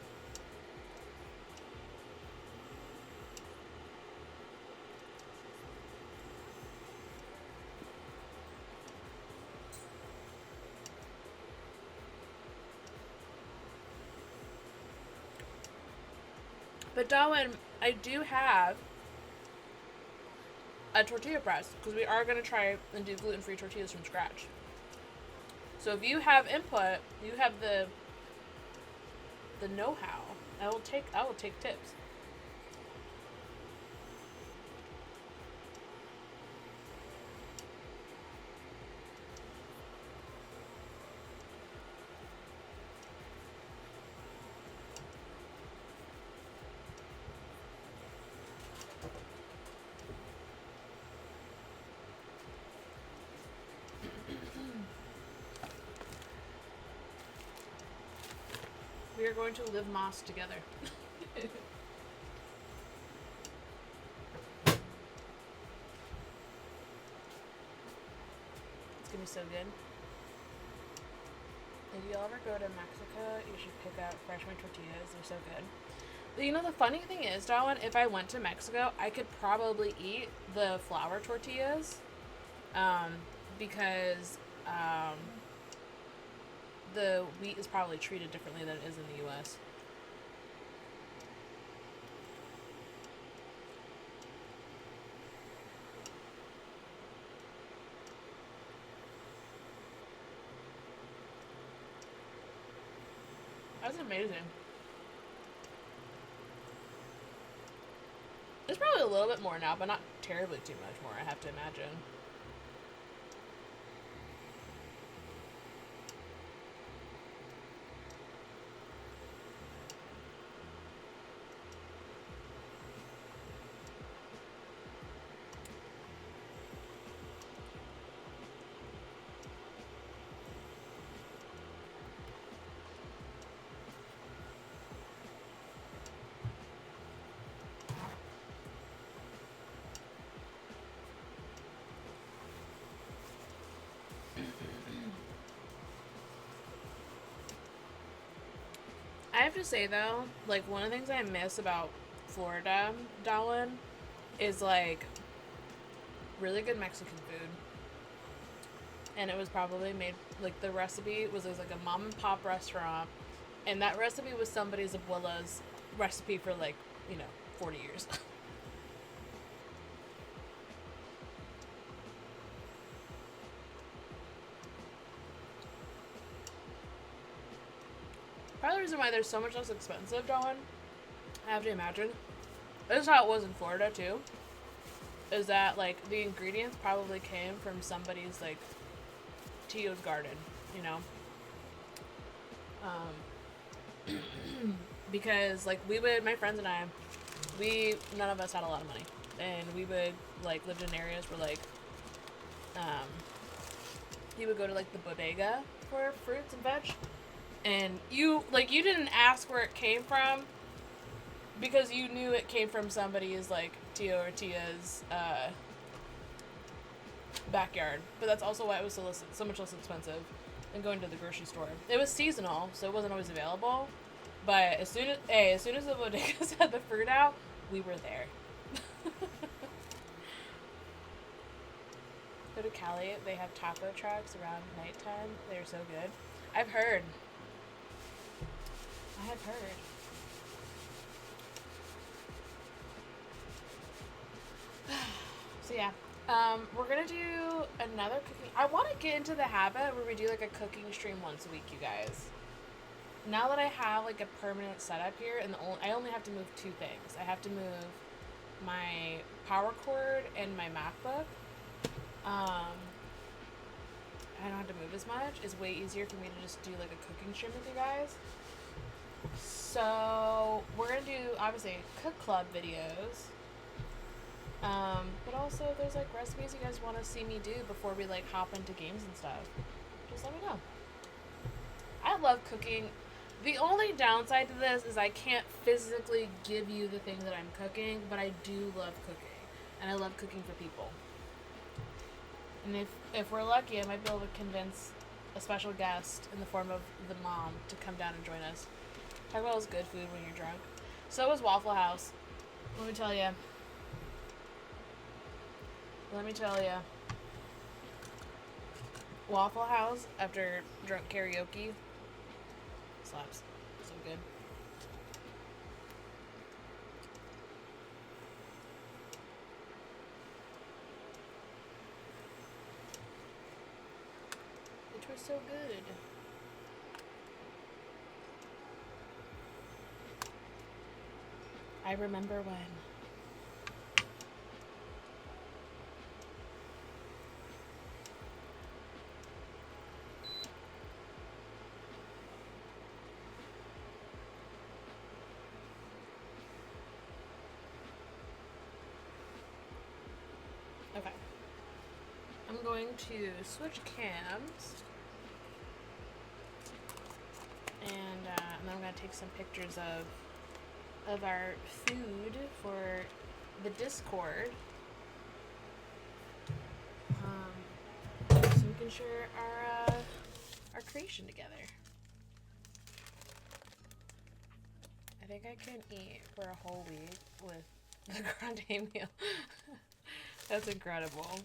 A: But Darwin, I do have a tortilla press, because we are going to try and do gluten-free tortillas from scratch. So if you have input, you have the know-how. I will take tips. We are going to live Moss together. It's gonna be so good. If you ever go to Mexico, you should pick up fresh made tortillas. They're so good. But you know, the funny thing is, Darwin, if I went to Mexico, I could probably eat the flour tortillas, because the wheat is probably treated differently than it is in the U.S. That's amazing. It's probably a little bit more now, but not terribly too much more, I have to imagine. I have to say though, like one of the things I miss about Florida, Darwin, is like really good Mexican food. And it was probably made, like the recipe was like a mom and pop restaurant, and that recipe was somebody's abuela's recipe for like, 40 years. Part of the reason why they're so much less expensive, Darwin, I have to imagine, this is how it was in Florida too, is that like the ingredients probably came from somebody's like Tio's garden, you know? Because like my friends and I, none of us had a lot of money, and we would like lived in areas where like, you would go to like the bodega for fruits and veg, and you didn't ask where it came from because you knew it came from somebody's like Tio or Tia's backyard. But that's also why it was so much less expensive than going to the grocery store. It was seasonal, so it wasn't always available. But as soon as the bodegas had the fruit out, we were there. Go to Cali, they have taco trucks around nighttime. They're so good. I've heard. So yeah, we're gonna do another cooking. I want to get into the habit where we do like a cooking stream once a week, you guys. Now that I have like a permanent setup here, and I only have to move two things. I have to move my power cord and my MacBook. I don't have to move as much. It's way easier for me to just do like a cooking stream with you guys. So we're gonna do obviously cook club videos. But also if there's like recipes you guys want to see me do before we like hop into games and stuff, just let me know. I love cooking. The only downside to this is I can't physically give you the thing that I'm cooking, but I do love cooking, and I love cooking for people. And if we're lucky, I might be able to convince a special guest in the form of the mom to come down and join us. Talk about all this good food when you're drunk. So is Waffle House. Let me tell you. Waffle House after drunk karaoke slaps. So good. It was so good. I remember when. Okay. I'm going to switch cams. And then I'm going to take some pictures of our food for the Discord. So we can share our creation together. I think I can eat for a whole week with the grande meal. That's incredible.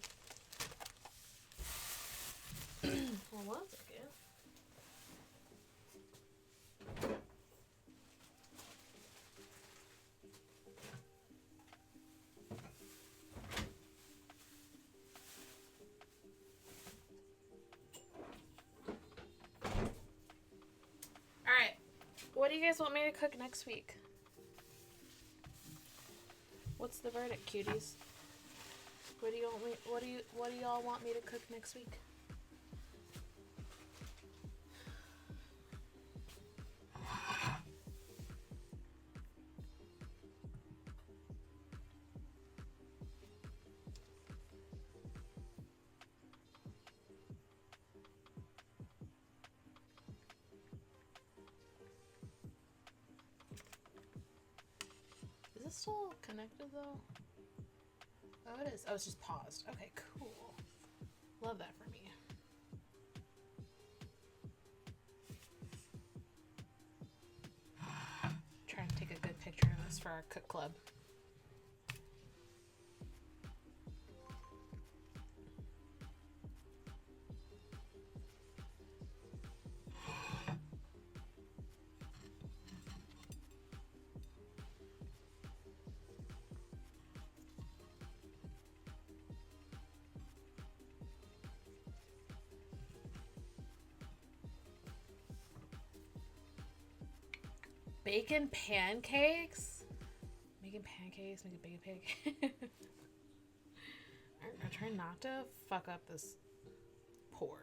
A: Well, one second. What do you guys want me to cook next week? What's the verdict, cuties? What do y'all want me to cook next week? Is this still connected though? Oh, it is. Oh, it's just paused. Okay, cool. Love that for me. Trying to take a good picture of this for our cook club. Bacon pancakes? Making pancakes, make a bacon pancake. I'm trying not to fuck up this pour.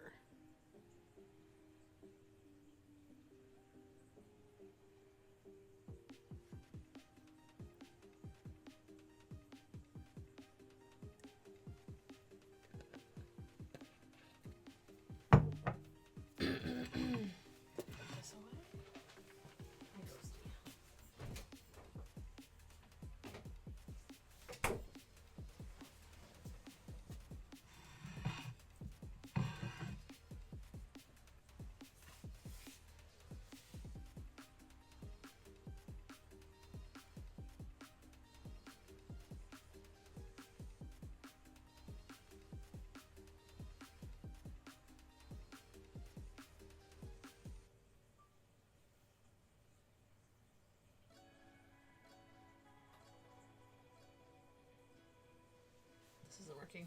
A: This isn't working.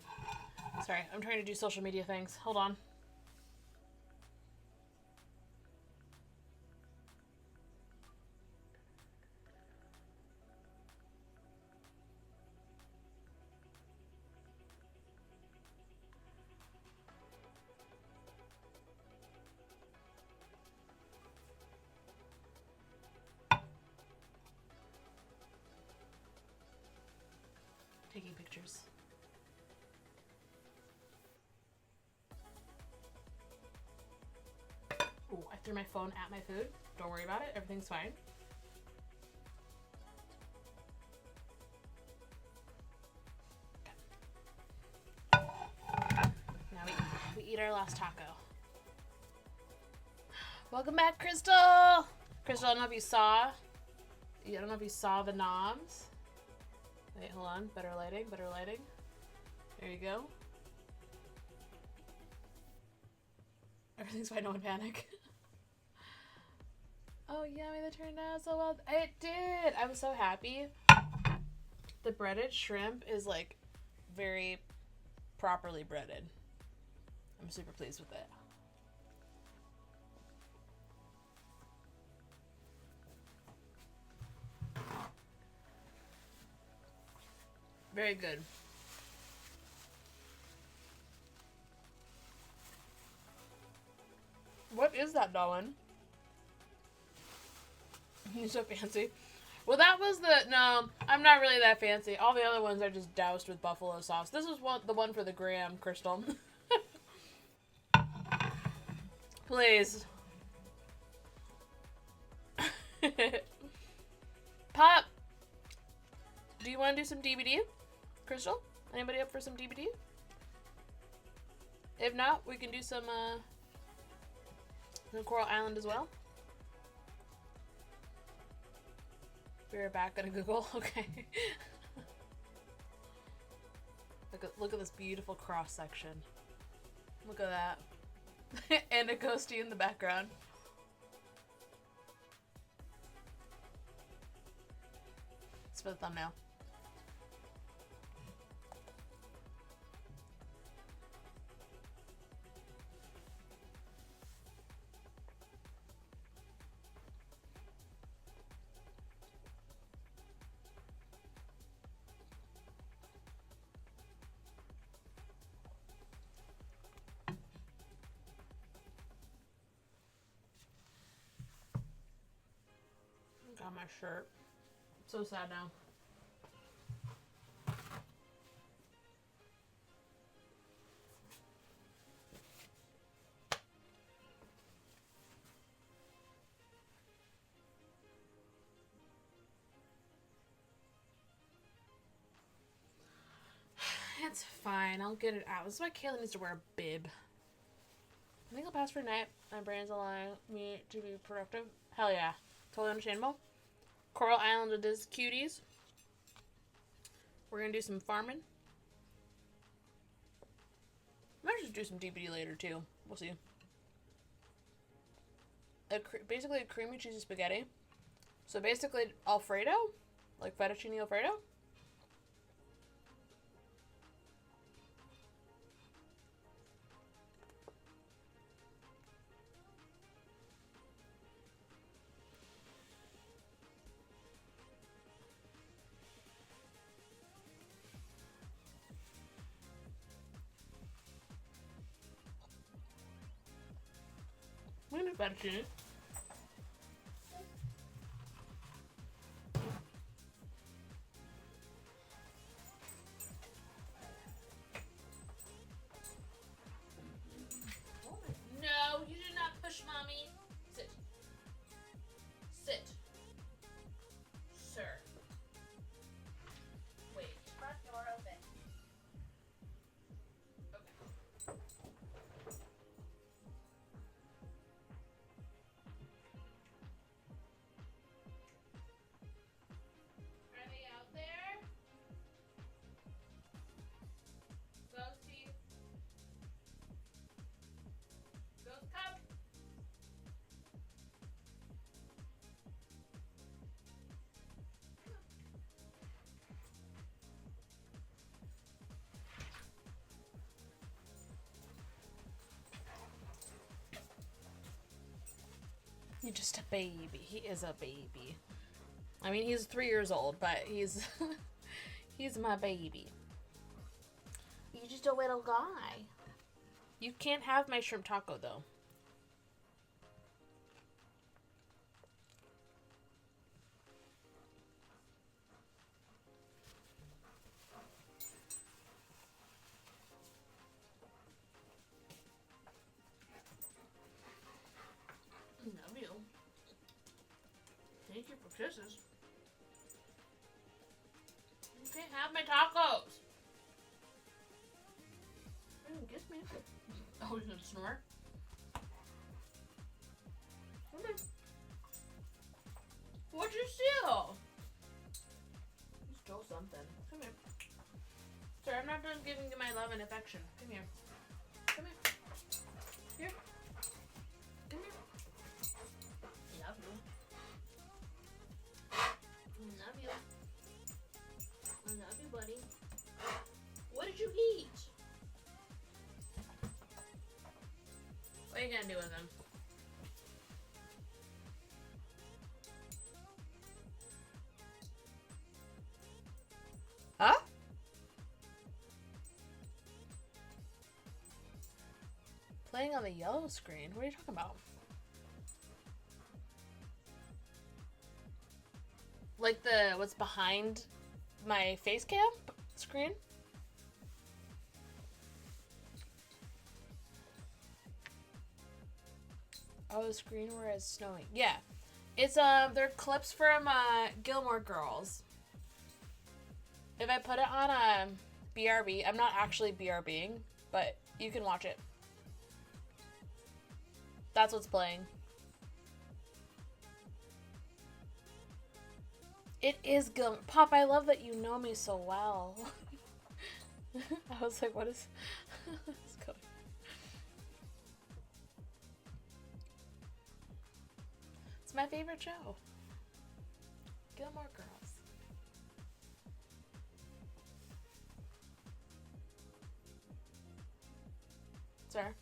A: Sorry, I'm trying to do social media things. Hold on. Taking pictures. Ooh, I threw my phone at my food. Don't worry about it. Everything's fine. Okay. Now we eat our last taco. Welcome back, Crystal! Crystal, I don't know if you saw. I don't know if you saw the knobs. Wait, hold on. Better lighting, better lighting. There you go. Everything's fine, no one panic. Oh, yummy, that turned out so well. It did! I was so happy. The breaded shrimp is, like, very properly breaded. I'm super pleased with it. Very good. What is that, Darwin? You're so fancy. Well, that was the... No, I'm not really that fancy. All the other ones are just doused with buffalo sauce. This is the one for the gram, Crystal. Please. Pop! Do you want to do some DVD? Crystal? Anybody up for some DVD? If not, we can do some Coral Island as well. Be right back. Gonna Google. Okay. Look at this beautiful cross section. Look at that. And a ghosty in the background. It's for the thumbnail. on my shirt. So sad now. It's fine. I'll get it out. This is why Kayla needs to wear a bib. I think I'll pass for tonight. My brain's allowing me to be productive. Hell yeah. Totally understandable. Coral Island with his cuties. We're going to do some farming. Might just do some DPD later too. We'll see. Basically a creamy cheesy spaghetti. So basically Alfredo. Like fettuccine Alfredo. We can do fettuccine. No, you did not push mommy. Sit. Sit. Sir. Wait.
B: Front door open.
A: Okay. Are they out there? Ghosty. Ghost cup. You're just a baby. He is a baby. I mean, he's 3 years old, but he's he's my baby. You're just a little guy. You can't have my shrimp taco though. Love you. Thank you for kisses. You can't have my tacos. Kiss me. Oh, he's gonna snore? Okay. What'd you steal? You stole something. Come here. Sir, I'm not done giving you my love and affection. Come here. Come here. Here. Come here. Love you. Love you. I love you, buddy. What did you eat? What are you gonna do with them? Huh? Playing on the yellow screen? What are you talking about? Like what's behind my face cam screen? Oh, the screen where it's snowing. Yeah. It's they're clips from Gilmore Girls. If I put it on BRB, I'm not actually BRBing, but you can watch it. That's what's playing. It is Gilmore. Pop, I love that you know me so well. I was like, what is what's going on? It's my favorite show. Gilmore Girls. Sir?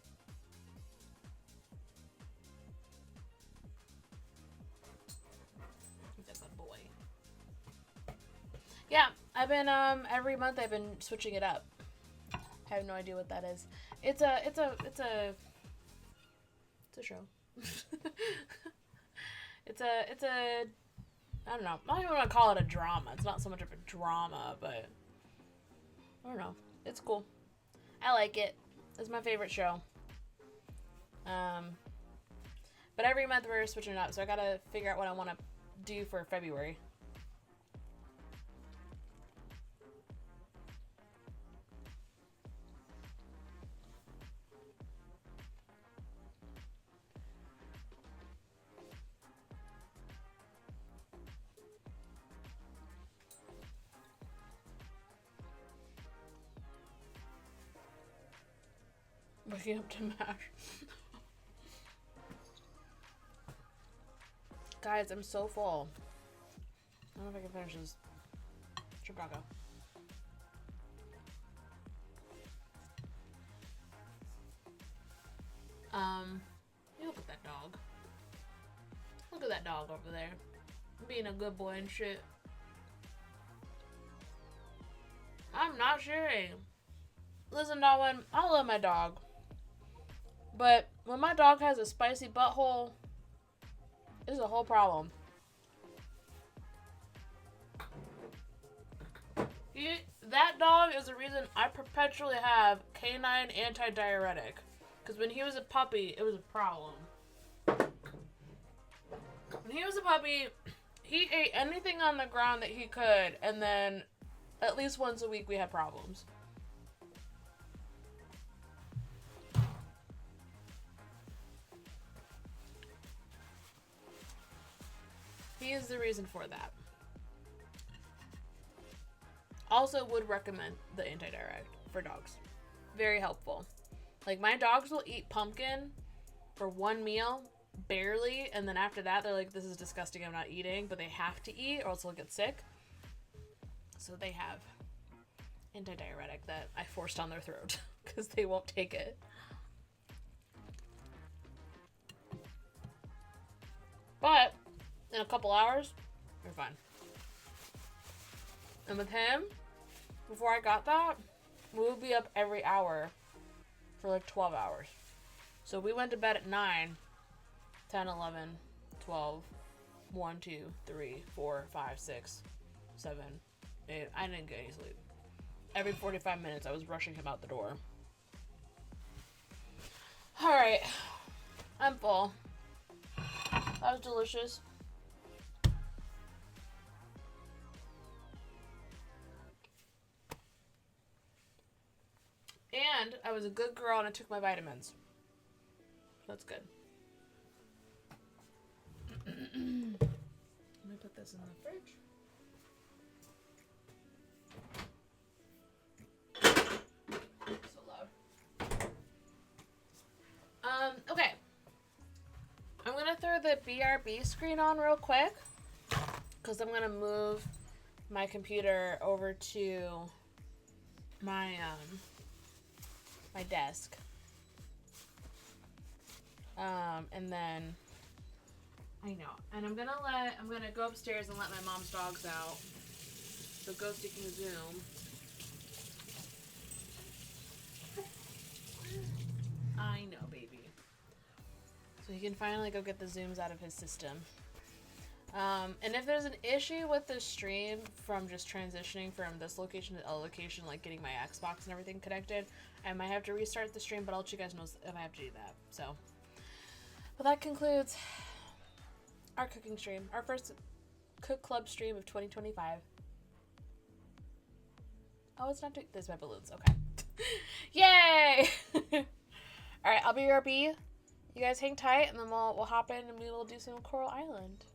A: He's a good boy. Yeah, I've been every month I've been switching it up. I have no idea what that is. It's a show. it's a I don't know. I don't even want to call it a drama. It's not so much of a drama, but I don't know. It's cool. I like it. It's my favorite show. But every month we're switching it up, so I gotta figure out what I want to do for February. Waking up to mash. Guys, I'm so full. I don't know if I can finish this chipaka. Look at that dog. Look at that dog over there. Being a good boy and shit. I'm not sharing. Listen, Darwin, I love my dog. But when my dog has a spicy butthole, it's a whole problem. That dog is the reason I perpetually have canine anti-diuretic. Because when he was a puppy, it was a problem. When he was a puppy, he ate anything on the ground that he could, and then at least once a week we had problems. He is the reason for that. Also would recommend the anti-diuretic for dogs. Very helpful. Like, my dogs will eat pumpkin for one meal, barely, and then after that they're like, this is disgusting, I'm not eating, but they have to eat or else they'll get sick. So they have anti-diuretic that I forced on their throat because they won't take it. But in a couple hours, you're fine. And with him, before I got that, we would be up every hour for like 12 hours. So we went to bed at 9, 10, 11, 12, 1, 2, 3, 4, 5, 6, 7, 8. I didn't get any sleep. Every 45 minutes, I was rushing him out the door. Alright. I'm full. That was delicious. And I was a good girl and I took my vitamins. That's good. Let me put this in the fridge. So loud. Okay. I'm gonna throw the BRB screen on real quick because I'm gonna move my computer over to my my desk. And then I know. And I'm gonna go upstairs and let my mom's dogs out. So Ghosty can Zoom. I know, baby. So he can finally go get the Zooms out of his system. And if there's an issue with the stream from just transitioning from this location to the other location, like getting my Xbox and everything connected, I might have to restart the stream, but I'll let you guys know if I have to do that. So, well, that concludes our cooking stream, our first Cook Club stream of 2025. Oh, it's not doing this. My balloons. Okay. Yay! All right, I'll be your B. You guys hang tight, and then we'll hop in and we will do some Coral Island.